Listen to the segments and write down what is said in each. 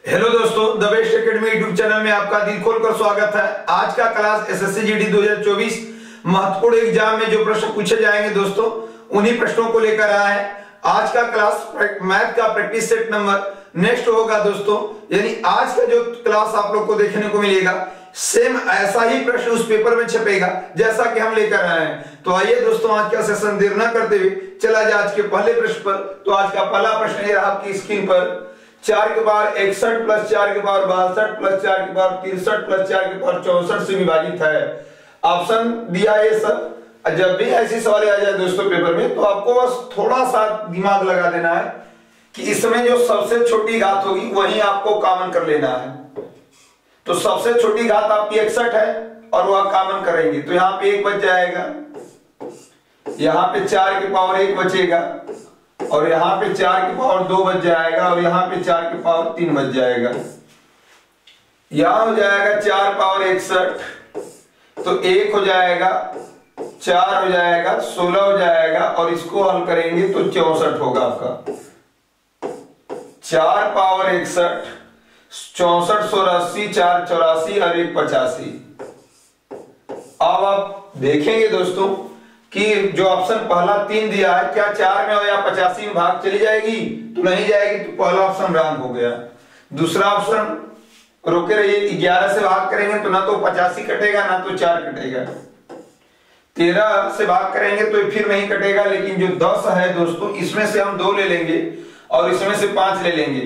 Hello दोस्तों, the best academy YouTube channel में आपका दिल खोलकर स्वागत है। आज का क्लास एसएससी जीडी 2024 महत्वपूर्ण एग्जाम में जो प्रश्न पूछे जाएंगे दोस्तों, उन्हीं प्रश्नों को लेकर आया है। आज का क्लास मैथ का प्रैक्टिस सेट नंबर नेक्स्ट होगा दोस्तों, यानी आज का जो क्लास आप लोग को देखने को मिलेगा सेम ऐसा ही प्रश्न उस पेपर में छपेगा जैसा कि हम लेकर आए हैं। तो आइए दोस्तों, आज का सेशन देर न करते हुए चला जाए आज के पहले प्रश्न पर। तो आज का पहला प्रश्न है आपकी स्क्रीन पर, 4 के पावर 61 प्लस 4 के पावर 62 प्लस 4 के पावर 63 प्लस 4 के पावर 64 से विभाजित है। ऑप्शन दिया है सब। जब भी ऐसी सवाल आ जाए दोस्तों पेपर में, तो आपको बस थोड़ा सा दिमाग लगा देना है कि इसमें जो सबसे छोटी घात होगी वही आपको कॉमन कर लेना है। तो सबसे छोटी घात आपकी 61 है और वह कॉमन करेंगे, तो यहाँ पे 1 बच जाएगा, यहाँ पे 4 के पावर 1 बचेगा, और यहाँ पे 4 के पावर 2 बच जाएगा, और यहाँ पे 4 के पावर 3 बच जाएगा। यहां हो जाएगा 4 पावर 61, तो 1 हो जाएगा, 4 हो जाएगा, 16 हो जाएगा, और इसको हल करेंगे तो 64 होगा आपका। 4 पावर 61, 64, 84, 4 84 और 1 85। अब आप देखेंगे दोस्तों कि जो ऑप्शन पहला 3 दिया है, क्या 4 में या 85 में भाग चली जाएगी? तो नहीं जाएगी, तो पहला ऑप्शन रॉन्ग हो गया। दूसरा ऑप्शन रोके रहिए, 11 से भाग करेंगे तो ना तो 85 कटेगा ना तो 4 कटेगा। 13 से भाग करेंगे तो फिर नहीं कटेगा, लेकिन जो 10 है दोस्तों, इसमें से हम 2 ले लेंगे और इसमें से 5 ले लेंगे।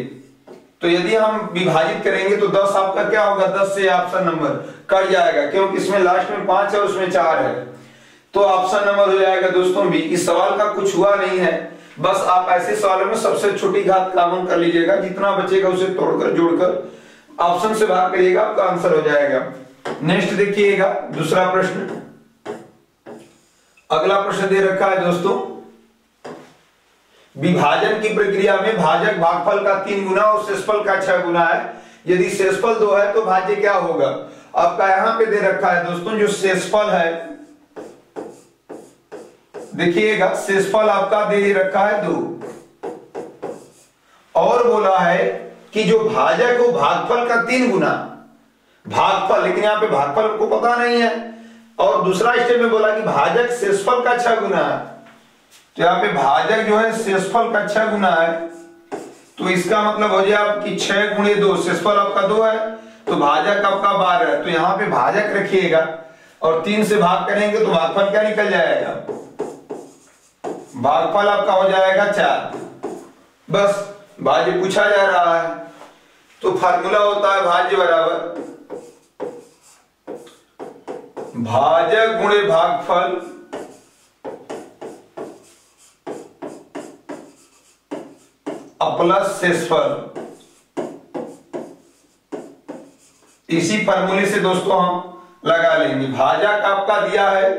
तो यदि हम विभाजित करेंगे तो 10 आपका क्या होगा, 10 से ऑप्शन नंबर कट जाएगा, क्योंकि इसमें लास्ट में 5 है, उसमें 4 है। तो ऑप्शन नंबर हो जाएगा दोस्तों बी। इस सवाल का कुछ हुआ नहीं है, बस आप ऐसे सवालों में सबसे छोटी घात कॉमन कर लीजिएगा, जितना बचेगा उसे तोड़कर जोड़कर ऑप्शन से भाग करिएगा, आपका आंसर हो जाएगा। नेक्स्ट देखिएगा दूसरा प्रश्न। अगला प्रश्न दे रखा है दोस्तों, विभाजन की प्रक्रिया में भाजक भागफल का 3 गुना और शेषफल का 6 गुना है। यदि शेषफल 2 है तो भाज्य क्या होगा? आपका यहां पे दे रखा है दोस्तों, जो शेषफल है देखिएगा, शेषफल आपका दे रखा है 2, और बोला है कि जो भाजक हो भागफल का 3 गुना भागफल, लेकिन यहाँ पे भागफल को पता नहीं है। और दूसरा स्टेप में बोला कि भाजक शेषफल का 6 गुना है, तो यहाँ पे भाजक जो है शेषफल का 6 गुना है, तो इसका मतलब हो जाए आपकी 6 गुणे 2, शेषफल आपका 2 है तो भाजक आपका 12 है। तो यहाँ पे भाजक रखिएगा और 3 से भाग करेंगे तो भागफल क्या निकल जाएगा, भागफल आपका हो जाएगा 4। बस भाज्य पूछा जा रहा है, तो फार्मूला होता है भाज्य बराबर भाजक गुणे भागफल प्लस शेषफल। इसी फार्मूले से दोस्तों हम लगा लेंगे। भाजक आपका दिया है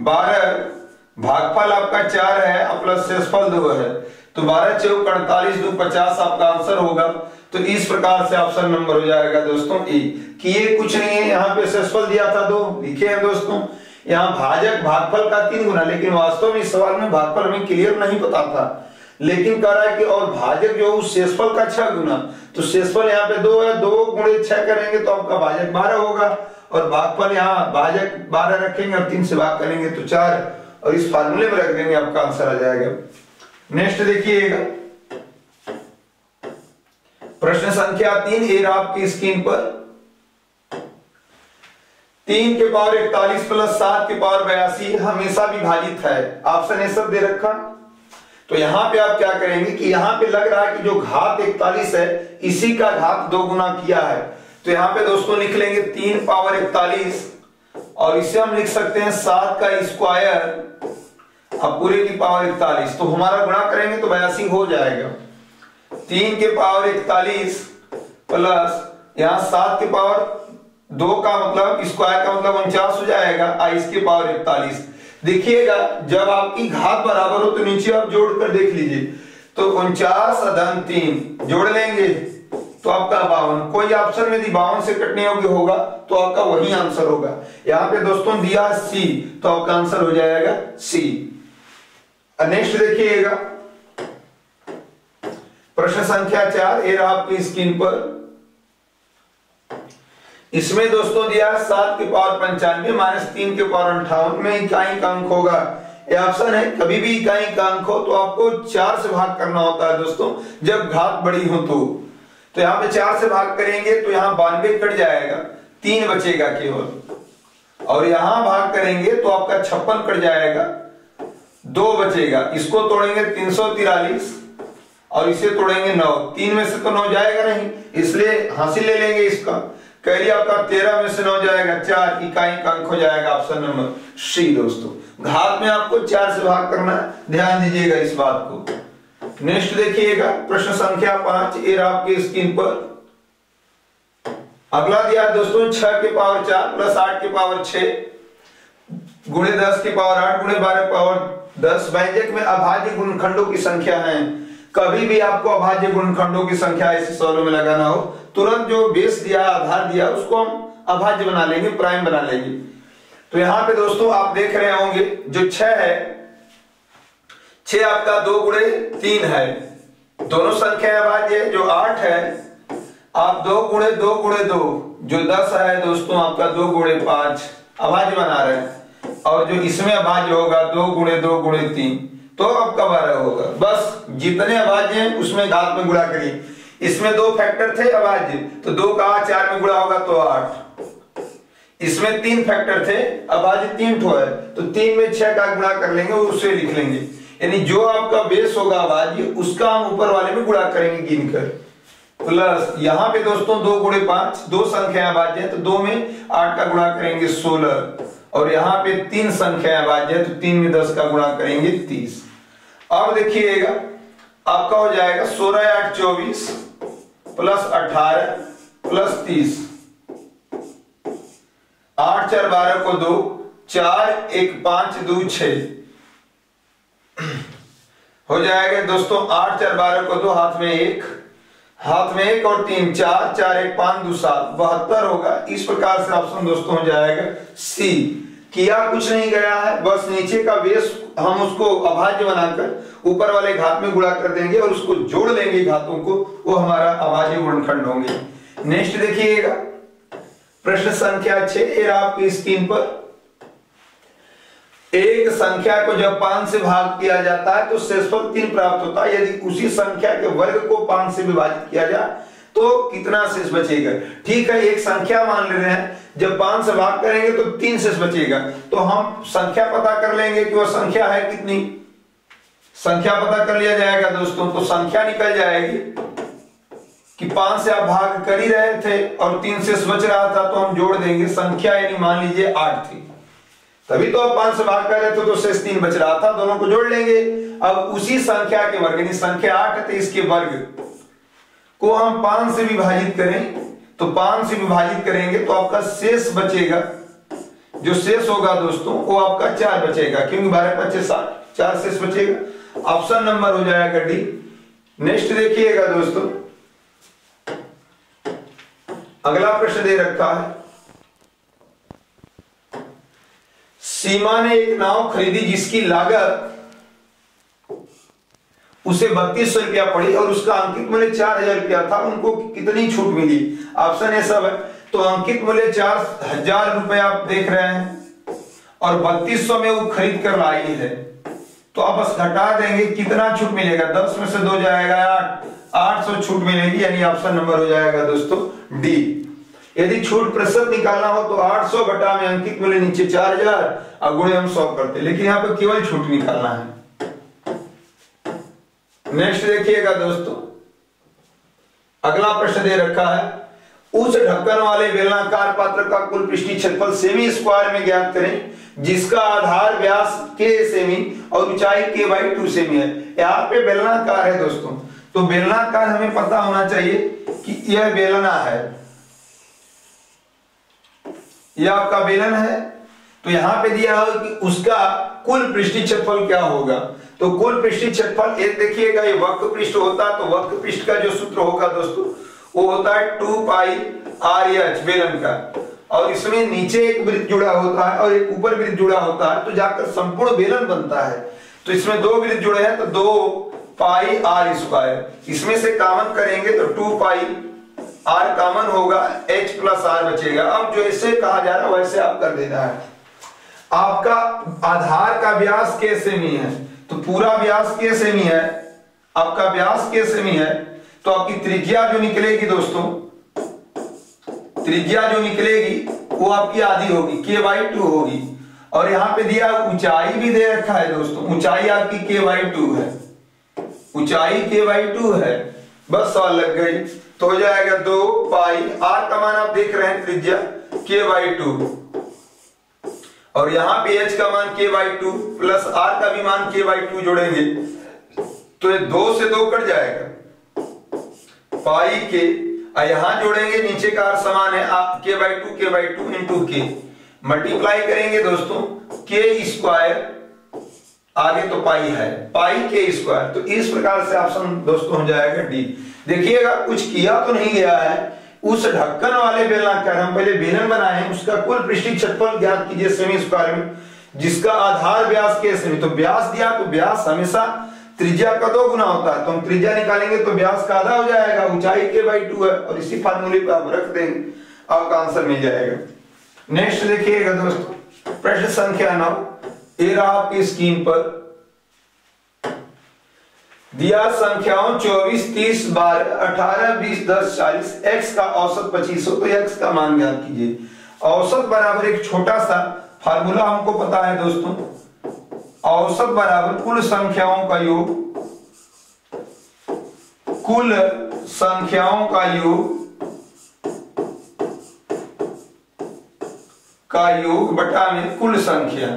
12, भागफल आपका 4 है, प्लस शेषफल 2 है, तो 12 चौक 48 2 50 आपका आंसर होगा। तो इस प्रकार से ऑप्शन नंबर हो जाएगा दोस्तों ए। कि ये कुछ नहीं है, यहाँ पे शेषफल दिया था 2, लिखे हैं दोस्तों, यहाँ भाजक भागफल का 3 गुना, लेकिन वास्तव में इस सवाल में भागफल हमें क्लियर नहीं पता था, लेकिन कह रहा है कि और भाजक जो उस शेषफल का 6 गुना, तो शेषफल यहाँ पे 2 है, 2 गुणे 6 करेंगे तो आपका भाजक 12 होगा, और भागफल यहाँ भाजक 12 रखेंगे और 3 से भाग करेंगे तो 4, और इस फार्मूले में रख देंगे, आपका आंसर आ जाएगा। नेक्स्ट देखिएगा प्रश्न संख्या 3 ए आपकी स्क्रीन पर। 3 के पावर 41 प्लस 7 के पावर 82 हमेशा विभाजित है। ऑप्शन ए सब दे रखा। तो यहां पे आप क्या करेंगे कि यहां पे लग रहा है कि जो घात 41 है इसी का घात 2 गुना किया है, तो यहां पे दोस्तों लिख लेंगे 3 पावर 41, और इसे हम लिख सकते हैं 7 का स्क्वायर अब पूरे की पावर 41, तो हमारा गुणा करेंगे तो 82 हो जाएगा। 3 के पावर 41 प्लस यहां 7 के पावर 2 का मतलब स्क्वायर का मतलब 49 हो जाएगा, इसके पावर 41। देखिएगा जब आपकी घात बराबर हो तो नीचे आप जोड़ कर देख लीजिए, तो 49 धन 3 जोड़ लेंगे तो आपका 52। कोई ऑप्शन में 52 से कटने योग्य होगा तो आपका वही आंसर होगा। यहाँ पे दोस्तों दिया सी, तो आपका आंसर हो जाएगा सी। नेक्स्ट देखिएगा प्रश्न संख्या 4 ये रहा आपकी स्क्रीन पर। इसमें दोस्तों दिया 7 की पावर 95 माइनस 3 की पावर 58 में इकाई का अंक होगा। ये ऑप्शन है। कभी भी इकाई का अंक हो तो आपको 4 से भाग करना होता है दोस्तों, जब घात बड़ी हो तो यहाँ पे 4 से भाग करेंगे तो यहाँ 92 कट जाएगा, 3 बचेगा केवल। और यहां भाग करेंगे तो आपका 56 कट जाएगा, 2 बचेगा। इसको तोड़ेंगे 343 और इसे तोड़ेंगे 9, 3 में से तो 9 जाएगा नहीं, इसलिए हासिल ले लेंगे इसका। करिए आपका 13 में से 9 जाएगा 4, इकाई का अंक हो जाएगा ऑप्शन नंबर सी दोस्तों। घात में आपको 4 से भाग करना है, ध्यान दीजिएगा इस बात को। नेक्स्ट देखिएगा प्रश्न संख्या 5, ये आपके स्क्रीन पर अगला दिया है दोस्तों 6 की पावर 4 प्लस 8 की पावर 6 गुणे 10 की पावर 8 गुणे 12 की पावर 10 व्यंजक में अभाज्य गुणनखंडों की संख्या है। कभी भी आपको अभाज्य गुणनखंडों की संख्या ऐसे सवालों में लगाना हो, तुरंत जो बेस दिया आधार दिया उसको हम अभाज्य बना लेंगे, प्राइम बना लेंगे। तो यहां पे दोस्तों आप देख रहे होंगे जो 6 है, 6 आपका 2 गुणे 3 है, दोनों संख्या अभाज्य है। जो 8 है आप 2 गुणे 2 गुणे 2, जो 10 है दोस्तों आपका 2 गुणे 5 अभाज्य बना रहे हैं। और जो इसमें अभाज्य होगा 2 गुणे 2 गुणे 3 तो आपका 12 होगा। बस जितने अभाज्य हैं उसमें घात में गुणा करिए। इसमें 2 फैक्टर थे अभाज्य, तो 2 का 4 में गुणा होगा तो 8। इसमें 3 फैक्टर थे अभाज्य, 3 ठो है, तो 3 में 6 का गुणा कर लेंगे, उससे लिख लेंगे। यानी जो आपका बेस होगा अभाज्य उसका हम ऊपर वाले में गुणा करेंगे गिनकर। प्लस यहाँ पे दोस्तों 2 गुणे 5, 2 संख्या अभाज्य है तो 2 में 8 का गुणा करेंगे 16, और यहाँ पे 3 संख्या अभाज्य है तो 3 में 10 का गुणा करेंगे 30। अब देखिएगा आपका हो जाएगा 16 8 24 प्लस 18 प्लस 30, 8 4 12 को 2, 4 1 5 2 6 हो जाएगा दोस्तों। 8 4 12 को 2, हाथ में 1 और 3, 4 4 1 5 2 7, 72 होगा। इस प्रकार से ऑप्शन दोस्तों हो जाएगा सी। किया कुछ नहीं गया है, बस नीचे का बेस हम उसको अभाज्य बनाकर ऊपर वाले घात में गुणा कर देंगे और उसको जोड़ लेंगे घातों को, वो हमारा अभाज्य गुणनखंड होंगे। नेक्स्ट देखिएगा प्रश्न संख्या 6 आपकी स्क्रीन पर। एक संख्या को जब 5 से भाग किया जाता है तो शेषफल 3 प्राप्त होता है। यदि उसी संख्या के वर्ग को 5 से विभाजित किया जाए तो कितना शेष बचेगा। ठीक है, एक संख्या मान ले रहे हैं, जब 5 से भाग करेंगे तो 3 शेष बचेगा, तो हम संख्या पता कर लेंगे कि वो संख्या है कितनी। संख्या पता कर लिया जाएगा दोस्तों, तो संख्या निकल जाएगी कि 5 से आप भाग कर ही रहे थे और 3 शेष बच रहा था, तो हम जोड़ देंगे संख्या, यानी मान लीजिए 8 थी, तभी तो आप 5 से भाग कर रहे थे तो शेष 3 बच रहा था, दोनों को जोड़ लेंगे। अब उसी संख्या के वर्ग, यानी संख्या 8 है तो इसके वर्ग को हम 5 से विभाजित करें, तो 5 से विभाजित करेंगे तो आपका शेष बचेगा, जो शेष होगा दोस्तों वो आपका 4 बचेगा, क्योंकि 12 5 60, 4 शेष बचेगा। ऑप्शन नंबर हो जाएगा डी। नेक्स्ट देखिएगा दोस्तों अगला प्रश्न दे रखा है, सीमा ने एक नाव खरीदी जिसकी लागत उसे 3200 रुपया पड़ी और उसका अंकित मूल्य 4000 रुपया था, उनको कितनी छूट मिली। ऑप्शन ए सब है, तो अंकित मूल्य 4000 रुपया आप देख रहे हैं और 3200 में वो खरीद कर लाई है, तो आप बस घटा देंगे, कितना छूट मिलेगा, 10 में से 2 जाएगा 800 छूट मिलेगी, यानी ऑप्शन नंबर हो जाएगा दोस्तों डी। यदि छूट प्रतिशत निकालना हो तो 800 घटा में अंकित मूल्य नीचे 4000 और गुणे हम 100 करते, लेकिन यहाँ पे केवल छूट निकालना है। नेक्स्ट देखिएगा दोस्तों अगला प्रश्न दे रखा है, उस ढक्कन वाले बेलनाकार पात्र का कुल पृष्ठीय क्षेत्रफल सेमी स्क्वायर में ज्ञात करें जिसका आधार व्यास k सेमी और ऊंचाई k/2 सेमी है। यहाँ पे बेलनाकार है दोस्तों, तो बेलनाकार हमें पता होना चाहिए कि यह बेलना है, यह आपका बेलन है, तो यहां पे दिया है कि उसका कुल पृष्ठीय क्षेत्रफल क्या होगा। तो कुल पृष्ठीय क्षेत्रफल एक देखिएगा, ये वक्र पृष्ठ होता, तो वक्र पृष्ठ का जो सूत्र होगा दोस्तों वो होता है 2 पाई RH बेलन का, और इसमें नीचे एक वृत्त जुड़ा होता है और एक ऊपर वृत्त जुड़ा होता है, तो जाकर संपूर्ण बेलन बनता है। तो इसमें 2 वृत्त जुड़े हैं तो 2 पाई R स्क्वायर, इसमें से कॉमन करेंगे तो 2 पाई R कॉमन होगा, H प्लस R बचेगा। अब जैसे कहा जा रहा है वैसे आप कर देना है। आपका आधार का व्यास k सेमी है तो पूरा व्यास k सेमी है, आपका व्यास k सेमी है तो आपकी त्रिज्या जो निकलेगी दोस्तों, त्रिज्या जो निकलेगी वो आपकी आधी होगी, k/2 होगी। और यहां पे दिया ऊंचाई भी दे रखा है दोस्तों, ऊंचाई आपकी k/2 है, ऊंचाई k/2 है। बस सवाल लग गई तो हो जाएगा 2 पाई, r का मान आप देख रहे हैं त्रिज्या k/2 और यहाँ पे h का मान k/2 प्लस r का भी मान k/2 जोड़ेंगे तो ये 2 से 2 कट जाएगा, पाई के यहां जोड़ेंगे, नीचे का r समान है k/2 इंटू k, मल्टीप्लाई करेंगे दोस्तों k स्क्वायर, आगे तो पाई है, पाई k स्क्वायर। तो इस प्रकार से ऑप्शन दोस्तों हो जाएगा डी। देखिएगा कुछ किया तो नहीं गया है, उस ढक्कन वाले बेलनाकार हम पहले बेलन बनाए हैं, उसका कुल पृष्ठीय क्षेत्रफल ज्ञात कीजिए सेमी स्क्वायर में, जिसका आधार व्यास k सेमी। तो व्यास दिया तो व्यास हमेशा त्रिज्या का 2 गुना होता है, तो हम त्रिज्या निकालेंगे तो व्यास का आधा हो जाएगा, ऊंचाई k/2 है और इसी फार्मूले पे आप रख देंगे, आपका आंसर मिल जाएगा। नेक्स्ट देखिएगा दोस्तों प्रश्न संख्या 9, ये रहा आपकी स्क्रीन पर दिया संख्याओं 24, 30, 12, 18, 20, 10, 40, x का औसत 25 हो तो x का मान ज्ञात कीजिए। औसत बराबर एक छोटा सा फार्मूला हमको पता है दोस्तों, औसत बराबर कुल संख्याओं का योग, कुल संख्याओं का योग बटा में कुल संख्या।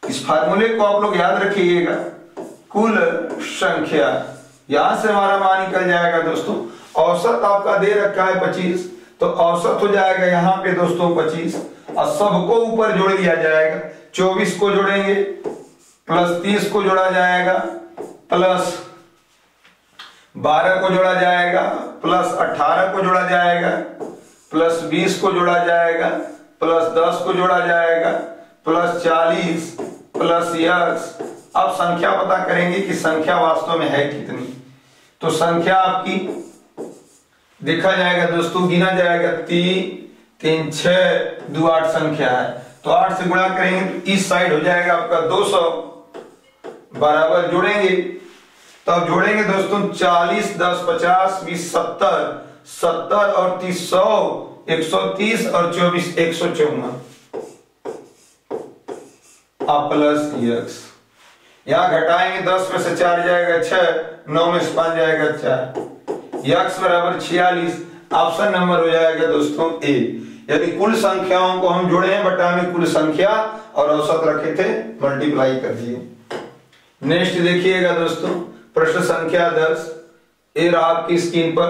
इस फार्मूले को आप लोग याद रखिएगा, कुल संख्या, यहां से हमारा मान निकल जाएगा दोस्तों। औसत आपका दे रखा है 25 तो औसत हो जाएगा यहाँ पे दोस्तों 25 और सबको ऊपर जोड़ दिया जाएगा, 24 को जोड़ेंगे प्लस 30 को जोड़ा जाएगा प्लस 12 को जोड़ा जाएगा प्लस 18 को जोड़ा जाएगा प्लस 20 को जोड़ा जाएगा प्लस 10 को जोड़ा जाएगा प्लस 40 प्लस x। अब संख्या पता करेंगे कि संख्या वास्तव में है कितनी। तो संख्या आपकी देखा जाएगा दोस्तों, गिना जाएगा 3, 3, 6, 2, 8 संख्या है तो 8 से गुणा करेंगे तो इस साइड हो जाएगा आपका 200, बराबर जोड़ेंगे तो अब जोड़ेंगे दोस्तों 40, 10, 50, 20, 70, 70 और 30, 100, 130 और 24, 154 अब प्लस x। यहां घटाएंगे 10 में से 4 जाएगा 6, 9 में से 5 जाएगा 4, x बराबर 46। ऑप्शन नंबर हो जाएगा दोस्तों ए। यदि कुल संख्याओं को हम जोड़े हैं बटा में कुल संख्या और औसत रखे थे, मल्टीप्लाई कर दिए। नेक्स्ट देखिएगा दोस्तों प्रश्न संख्या 10, ए रहा आपकी स्क्रीन पर,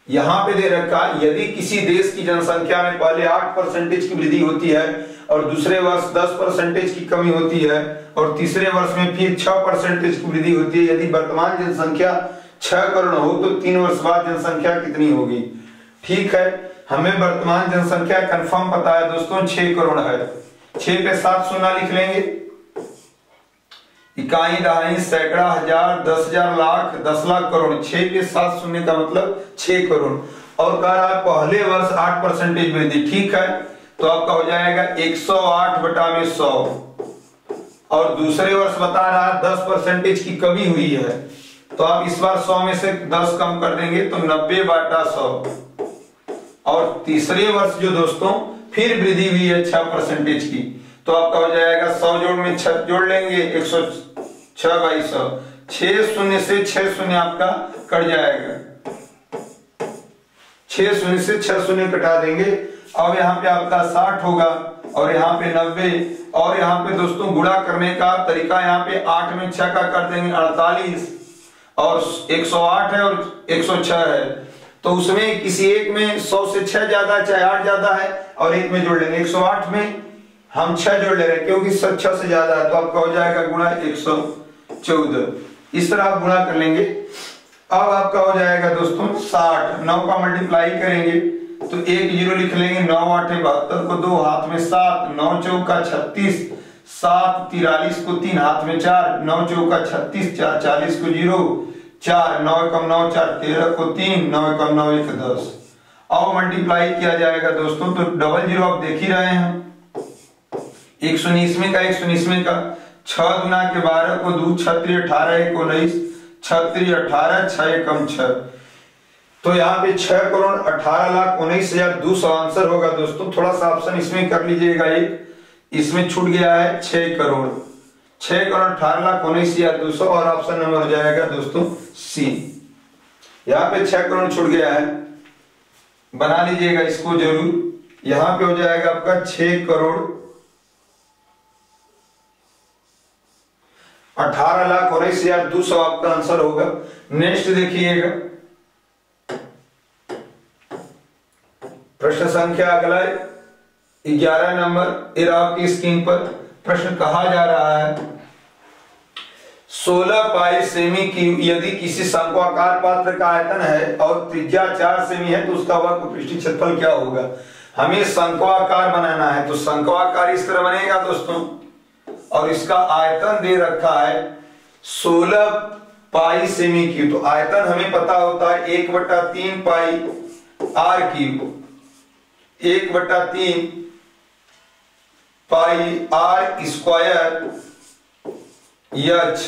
यहां पे दे रखा यदि किसी देश की जनसंख्या में पहले 8% की वृद्धि होती है और दूसरे वर्ष 10% की कमी होती है और तीसरे वर्ष में फिर 6% की वृद्धि होती है, यदि वर्तमान जनसंख्या 6 करोड़ हो तो 3 वर्ष बाद जनसंख्या कितनी होगी। ठीक है, हमें वर्तमान जनसंख्या कंफर्म पता है दोस्तों 6 करोड़ है, 6 पे 7 शून्य लिख लेंगे, इकाई, दहाई, सैकड़ा, हजार, 10,000, लाख, 10 लाख, करोड़, 6 पे 7 शून्य का मतलब 6 करोड़ और कह रहा है पहले वर्ष 8% वृद्धि। ठीक है, तो आपका हो जाएगा 108 बटा में 100 और दूसरे वर्ष बता रहा है 10% की कमी हुई है तो आप इस बार 100 में से 10 कम कर देंगे तो 90 बटा 100 और तीसरे वर्ष जो दोस्तों फिर वृद्धि हुई है 6% की तो आपका हो जाएगा 100 जोड़ में 6 जोड़ लेंगे 106 बाई 100, 6 शून्य से 6 शून्य आपका कट जाएगा, 6 शून्य से 6 शून्य कटा देंगे। अब यहाँ पे आपका 60 होगा और यहाँ पे 90 और यहाँ पे दोस्तों गुणा करने का तरीका, यहाँ पे 8 में 6 का कर देंगे 48 और 108 है और 106 है तो उसमें किसी एक में 100 से 6 ज्यादा है चाहे 8 ज्यादा है और एक में जोड़ लेंगे, 108 में हम 6 जोड़ ले रहे हैं क्योंकि 6 से ज्यादा है तो आपका हो जाएगा गुणा 114। इस तरह आप गुणा कर लेंगे। अब आपका हो जाएगा दोस्तों 60, 9 का मल्टीप्लाई करेंगे तो 1 0 लिख लेंगे, 9 8 72 को 2 हाथ में 7, 9 चौका 36, 7 43 को 3 हाथ में 4, 9 चौका 36, 4 40 को 0, 4, 9 एकम 9 4, 13 को 3, 9 एकम 9 1 10। अब मल्टीप्लाई किया जाएगा दोस्तों, तो डबल जीरो आप देख ही रहे हैं, 119 का 119 का 6 गुना के 12 को 2, 6 3 18 1 19, 6 3 18, 6 एकम 6। तो यहाँ पे 6,18,19,200 आंसर होगा दोस्तों। थोड़ा सा ऑप्शन इसमें कर लीजिएगा, एक इसमें छूट गया है 6 करोड़, 6,18,19,200 और ऑप्शन नंबर हो जाएगा दोस्तों सी। यहाँ पे 6 करोड़ छूट गया है, बना लीजिएगा इसको जरूर। यहाँ पे हो जाएगा आपका 6,18,19,200 आपका आंसर होगा। नेक्स्ट देखिएगा प्रश्न संख्या अगला 11 नंबर। ये आपकी स्क्रीन पर प्रश्न कहा जा रहा है 16 पाई सेमी की यदि किसी शंक्वाकार पात्र का आयतन है और त्रिज्या 4 सेमी है तो उसका वक्र पृष्ठीय क्षेत्रफल क्या होगा। हमें शंक्वाकार बनाना है, तो शंक्वाकार इस तरह बनेगा दोस्तों, और इसका आयतन दे रखा है 16 पाई सेमी क्यूब। तो आयतन हमें पता होता है 1/3 pi r cube, 1/3 pi r square h,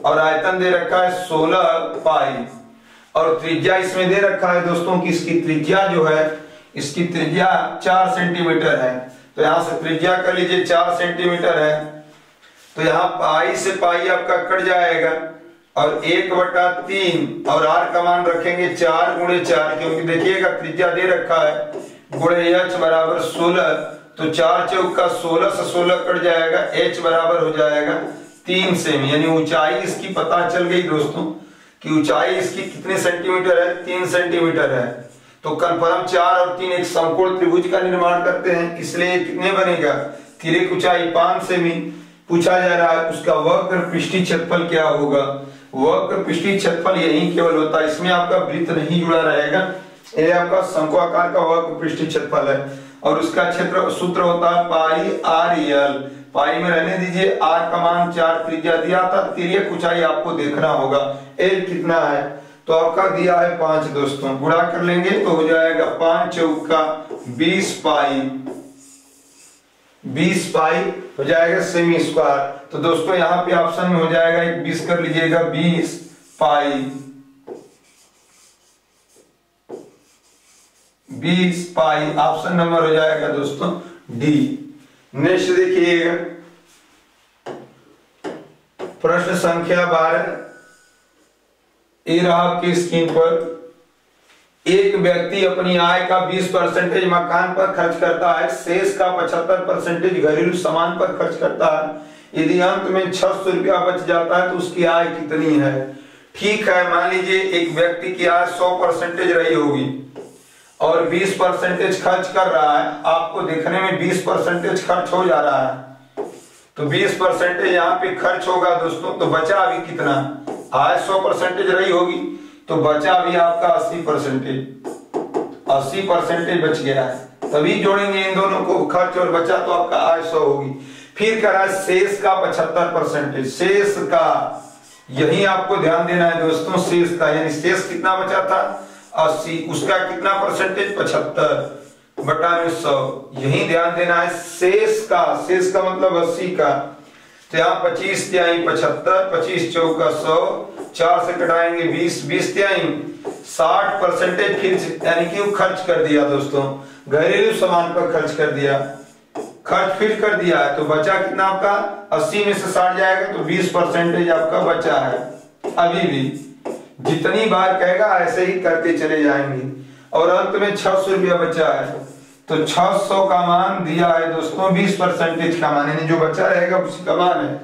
और आयतन दे रखा है 16 पाई, और त्रिज्या इसमें दे रखा है दोस्तों कि इसकी त्रिज्या जो है, इसकी त्रिज्या 4 सेंटीमीटर है। तो यहां से त्रिज्या कर लीजिए 4 सेंटीमीटर है, तो यहाँ पाई से पाई आपका कट जाएगा, और 1/3 और आर का मान रखेंगे 4 × 4, क्योंकि देखिएगा त्रिज्या दे रखा है, गुणे एच बराबर 16, तो 4 चौका 16 से 16 कट जाएगा, एच बराबर हो जाएगा 3 सेमी, यानी ऊंचाई इसकी पता चल गई दोस्तों कि ऊंचाई इसकी कितने सेंटीमीटर है, 3 सेंटीमीटर है। तो कंफर्म 4 और 3 एक समकोण त्रिभुज का निर्माण करते हैं, इसलिए कितने बनेगा, तिर्यक ऊंचाई 5 सेमी। पूछा जा रहा है उसका वक्र पृष्ठीय क्षेत्रफल क्या होगा। वक्र पृष्ठीय क्षेत्रफल यही केवल होता है, इसमें आपका वृत्त नहीं जुड़ा रहेगा, ये आपका शंक्वाकार का वक्र पृष्ठीय क्षेत्रफल है, और उसका क्षेत्र सूत्र होता है पाई आर एल। पाई में रहने दीजिए, आर का मान 4 त्रिज्या दिया था, तिर्यक ऊंचाई आपको देखना होगा एल कितना है, तो आपका दिया है 5 दोस्तों, गुणा कर लेंगे तो हो जाएगा 5 चौका 20 पाई, 20 पाई हो जाएगा सेमी स्क्वायर। तो दोस्तों यहाँ पे ऑप्शन में हो जाएगा 20 कर लीजिएगा, 20 पाई, 20 पाई ऑप्शन नंबर हो जाएगा दोस्तों डी। नेक्स्ट देखिएगा प्रश्न संख्या 12। ये रहा आपकी स्क्रीन पर, एक व्यक्ति अपनी आय का 20% मकान पर खर्च करता है, शेष का 75% घरेलू सामान पर खर्च करता है। यदि अंत में 600 रुपया बच जाता है तो उसकी आय कितनी है। ठीक है, मान लीजिए एक व्यक्ति की आय 100% रही होगी और 20% खर्च कर रहा है, आपको देखने में 20% खर्च हो जा रहा है, तो 20% यहाँ पे खर्च होगा दोस्तों, तो बचा अभी कितना, आय 100% रही होगी तो बचा भी आपका 80% बच गया है, तभी जोड़ेंगे इन दोनों को, खर्च और बचा, तो आपका आय 100 होगी। फिर कह रहा है शेष का 75%, शेष का, यही आपको ध्यान देना है दोस्तों, शेष का, यानी शेष कितना बचा था 80, उसका कितना परसेंटेज 75 बटा में 100, यही ध्यान देना है। शेष का मतलब 80 का, तो यहाँ 25 तिहाई 75, 25 चौका 100, 4 से कटाएंगे 20, 20 तिहाई 60% फिर यानी कि खर्च कर दिया दोस्तों, घरेलू सामान पर खर्च कर दिया, खर्च फिर कर दिया है, तो बचा कितना आपका 80 में से 60 जाएगा तो 20% आपका बचा है। अभी भी जितनी बार कहेगा ऐसे ही करते चले जाएंगे, और अंत में 600 रुपया बचा है, तो 600 का मान दिया है दोस्तों, 20% का मान, यानी जो बचा रहेगा उसी का मान है।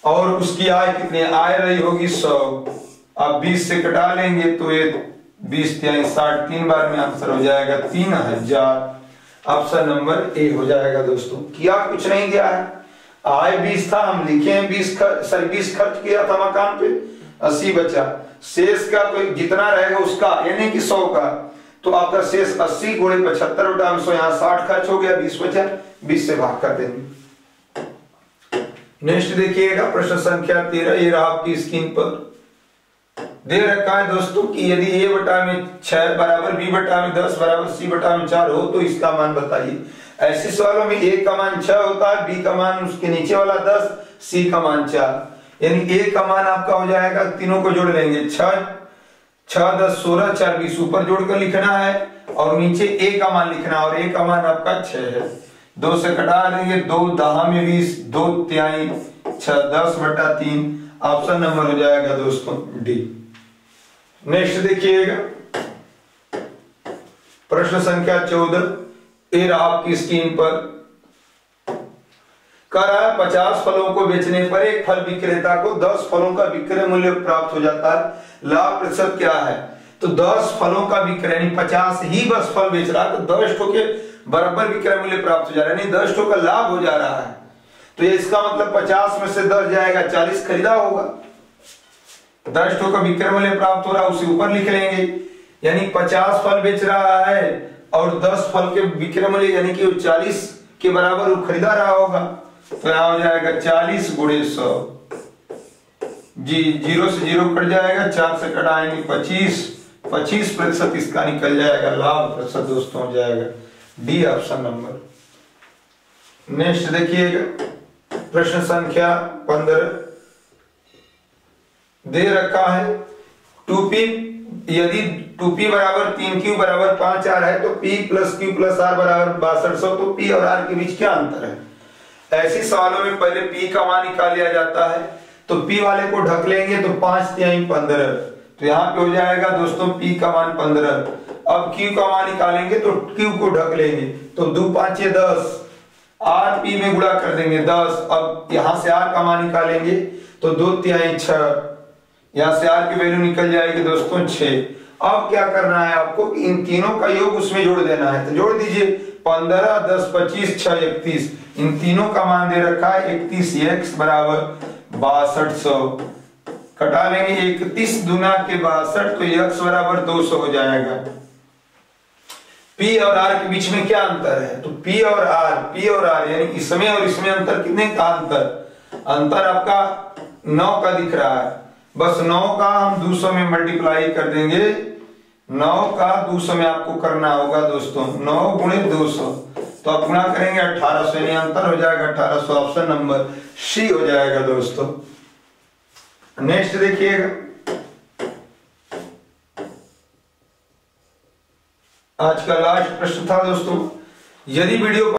और उसकी आय कितनी, आय रही होगी 100, अब 20 से कटा लेंगे तो ये 20 तिहाई 60, 3 बार में आंसर हो जाएगा 3000। ऑप्शन नंबर ए हो जाएगा दोस्तों। किया कुछ नहीं दिया है, आय 20 था, हम लिखे हैं 20 खर्च किया था मकान पे, 80 बचा, शेष का तो जितना रहेगा उसका यानी कि 100 का, तो आपका शेष 80 × 75 बटा 100, यहाँ 60 खर्च हो गया, 20 बचा, 20 से भाग कर देंगे। नेक्स्ट देखिएगा प्रश्न संख्या 13, ये रहा आपकी स्क्रीन पर, दे रखा है दोस्तों कि यदि a बटा में 6 बराबर b बटा में 10 बराबर c बटा में 4 हो तो इसका मान बताइए। ऐसे सवालों में a का मान 6 होता है, b का मान उसके नीचे वाला 10, c का मान 4, यानी a का मान आपका हो जाएगा, तीनों को जोड़ लेंगे 6 10 16 4 20 ऊपर जोड़कर लिखना है और नीचे a का मान लिखना है और a का मान आपका 6 है। 2 से कटा देंगे, 2 10 में 20, 2 तिहाई 6 10 बटा 3, ऑप्शन नंबर हो जाएगा दोस्तों डी। नेक्स्ट देखिएगा प्रश्न संख्या 14, ये रहा आपकी स्क्रीन पर। कह रहा है 50 फलों को बेचने पर एक फल विक्रेता को 10 फलों का विक्रय मूल्य प्राप्त हो जाता है, लाभ प्रतिशत क्या है? तो 10 फलों का विक्रय 50 ही बस फल बेच रहा है तो 10 ठो के बराबर विक्रय मूल्य प्राप्त हो जा रहा है, यानी 10 ठो का लाभ हो जा रहा है। तो ये इसका मतलब 50 में से 10 जाएगा, 40 खरीदा होगा। 10 ठो का विक्रय मूल्य प्राप्त हो रहा है, उसे ऊपर लिख लेंगे, यानी 50 फल बेच रहा है और 10 फल के विक्रय मूल्य यानी कि 40 के बराबर वो खरीदा रहा होगा। तो यहां हो जाएगा 40 गुणे 100 जी, 0 से 0 कट जाएगा, 4 से कटाएंगे 25% इसका निकल जाएगा, लाभ प्रतिशत दोस्तों हो जाएगा डी, ऑप्शन नंबर। नेक्स्ट देखिएगा प्रश्न संख्या 15, दे रखा है 2p, यदि 2p बराबर 3q बराबर 5r है तो p plus q plus r बराबर 6200, तो p और r के बीच क्या अंतर है? ऐसे सवालों में पहले p का मान निकाल लिया जाता है, तो p वाले को ढक लेंगे तो 5 तिहाई 15, तो यहाँ पे हो जाएगा दोस्तों p का मान 15। अब q का मान निकालेंगे तो q को ढक लेंगे, तो 2 5 10, r p में गुणा कर देंगे 10। अब यहाँ से r का मान निकालेंगे तो 2 तिहाई 6, यहाँ से r की वैल्यू निकल जाएगी दोस्तों 6। अब क्या करना है आपको कि इन तीनों का योग उसमें जोड़ देना है, तो जोड़ दीजिए 15 10 25 6 31, इन तीनों का मान दे रखा है 31, x बराबर 6200, कटा लेंगे 31 दूना के 62, तो x बराबर 200 हो जाएगा। p और r के बीच में क्या अंतर है? तो p और r यानी इसमें और इसमें अंतर कितने का अंतर आपका 9 का दिख रहा है, बस 9 का हम 200 में मल्टीप्लाई कर देंगे, 9 का 200 में आपको करना होगा दोस्तों 9 गुणे 200, तो आप गुणा करेंगे 1800, यानी अंतर हो जाएगा 1800, ऑप्शन नंबर सी हो जाएगा दोस्तों। नेक्स्ट देखिएगा, आज का लास्ट प्रश्न था दोस्तों। यदि वीडियो